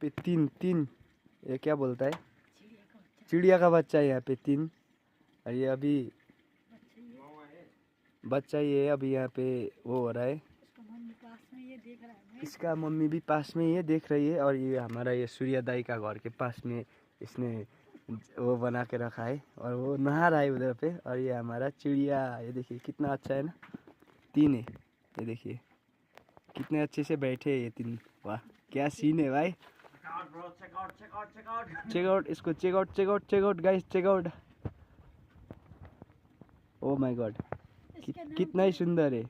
पे तीन तीन ये क्या बोलता है, चिड़िया का बच्चा है यहाँ पे 3। और ये अभी बच्चा ये अभी यहाँ पे वो हो रहा है, इसका मम्मी भी पास में ये देख रही है। और ये हमारा ये सूर्यदाई का घर के पास में इसने वो बना के रखा है और वो नहा रहा है उधर पे। और ये हमारा चिड़िया, ये देखिए कितना अच्छा है ना, 3 है, ये देखिए कितने अच्छे से बैठे हैं ये 3। वाह क्या सीन है भाई, चेकआउट इसको, check out guys, check out. Oh my god कितना ही सुंदर है।